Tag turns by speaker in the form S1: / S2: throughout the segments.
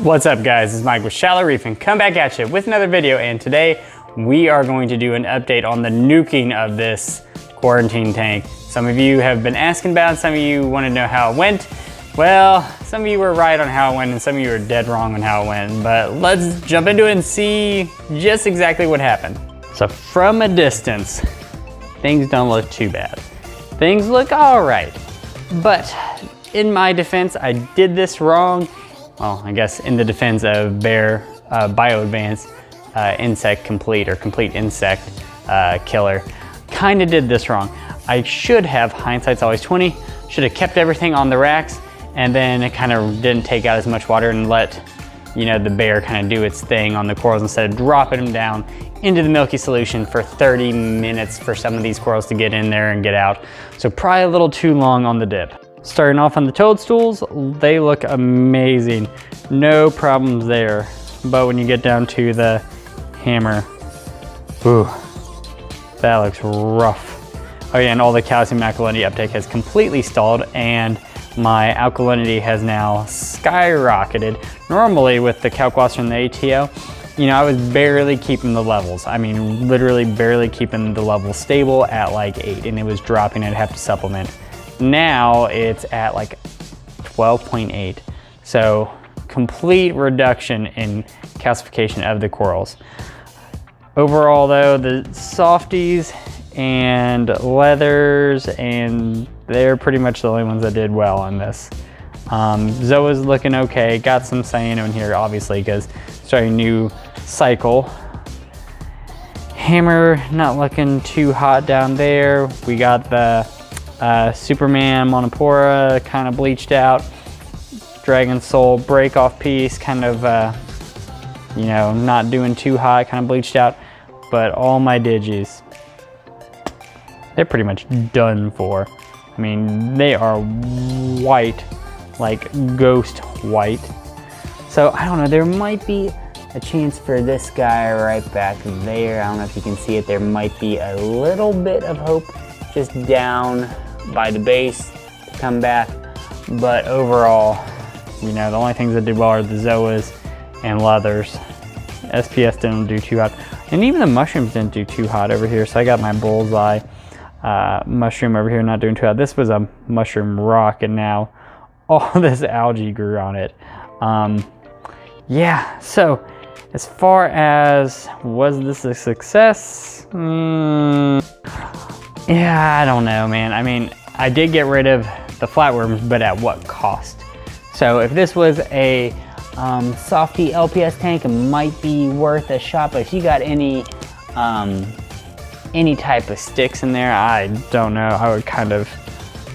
S1: What's up guys, it's Mike with Shallow Reefing. Come back at you with another video, and today we are going to do an update on the nuking of this quarantine tank. Some of you have been asking about it, some of you want to know how it went. Well, some of you were right on how it went and some of you were dead wrong on how it went, but let's jump into it and see just exactly what happened. So from a distance, things don't look too bad. Things look all right, but in my defense, I did this wrong. Well, I guess in the defense of Bear Bio Advanced Insect Complete or Complete Insect Killer, kind of did this wrong. I should have, hindsight's always 20, should have kept everything on the racks, and then it kind of didn't take out as much water and let, you know, the bear kind of do its thing on the corals instead of dropping them down into the milky solution for 30 minutes for some of these corals to get in there and get out. So probably a little too long on the dip. Starting off on the toadstools, they look amazing. No problems there. But when you get down to the hammer, ooh, that looks rough. Oh yeah, and all the calcium alkalinity uptake has completely stalled, and my alkalinity has now skyrocketed. Normally with the Kalkwasswer and the ATO, you know, I was barely keeping the levels. I mean, literally barely keeping the level stable at like 8, and it was dropping. I'd have to supplement. Now it's at like 12.8. So complete reduction in calcification of the corals. Overall though, the softies and leathers, and they're pretty much the only ones that did well on this. Zoa's looking okay. Got some cyano in here obviously because starting a new cycle. Hammer not looking too hot down there. We got the Superman Monopora kind of bleached out. Dragon Soul break off piece kind of you know, not doing too hot, kind of bleached out. But all my digis, they're pretty much done for. I mean, they are white, like ghost white. So I don't know, there might be a chance for this guy right back there. I don't know if you can see it. There might be a little bit of hope just down by the base to come back. But overall, you know, the only things that did well are the Zoas and leathers. SPS didn't do too hot. And even the mushrooms didn't do too hot over here. So I got my bullseye mushroom over here not doing too hot. This was a mushroom rock, and now all this algae grew on it. Yeah, so as far as was this a success? Yeah, I don't know, man. I mean, I did get rid of the flatworms, but at what cost? So if this was a softy LPS tank, it might be worth a shot, but if you got any type of sticks in there, I don't know, I would kind of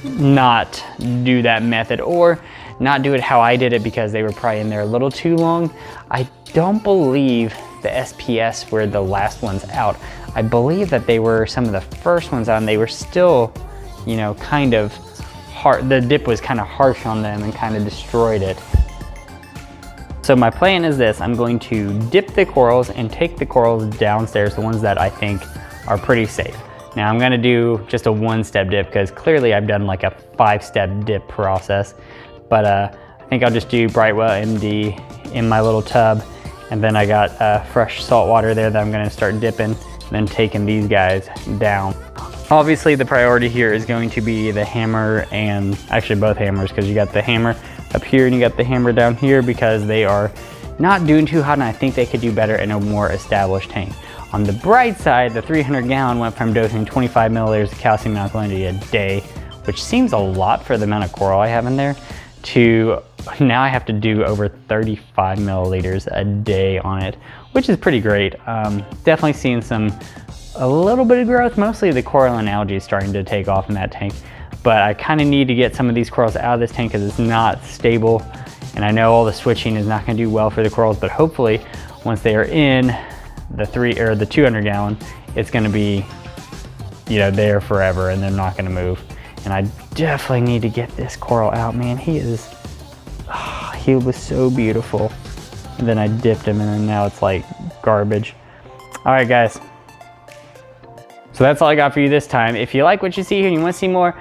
S1: not do that method, or not do it how I did it because they were probably in there a little too long. I don't believe the SPS were the last ones out. I believe that they were some of the first ones out, and they were still, you know, kind of hard. The dip was kind of harsh on them and kind of destroyed it. So my plan is this: I'm going to dip the corals and take the corals downstairs, the ones that I think are pretty safe. Now I'm gonna do just a 1-step dip because clearly I've done like a 5-step dip process. But I think I'll just do Brightwell MD in my little tub, and then I got fresh salt water there that I'm gonna start dipping, and then taking these guys down. Obviously the priority here is going to be the hammer, and actually both hammers, because you got the hammer up here and you got the hammer down here, because they are not doing too hot and I think they could do better in a more established tank. On the bright side, the 300 gallon went from dosing 25 milliliters of calcium alkalinity a day, which seems a lot for the amount of coral I have in there, to now I have to do over 35 milliliters a day on it, which is pretty great. Definitely seeing a little bit of growth. Mostly the coral and algae is starting to take off in that tank, but I kind of need to get some of these corals out of this tank because it's not stable, and I know all the switching is not going to do well for the corals, but hopefully once they are in the 200 gallon, it's going to be, you know, there forever and they're not going to move. And I definitely need to get this coral out, man. He was so beautiful. And then I dipped him, and then now it's like garbage. All right, guys. So that's all I got for you this time. If you like what you see here and you want to see more,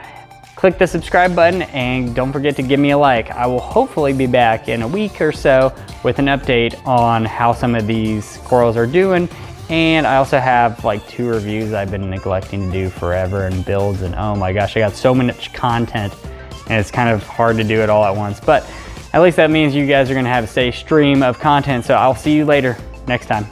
S1: click the subscribe button and don't forget to give me a like. I will hopefully be back in a week or so with an update on how some of these corals are doing. And I also have like 2 reviews I've been neglecting to do forever, and builds, and oh my gosh, I got so much content and it's kind of hard to do it all at once. But at least that means you guys are gonna have a steady stream of content. So I'll see you later next time.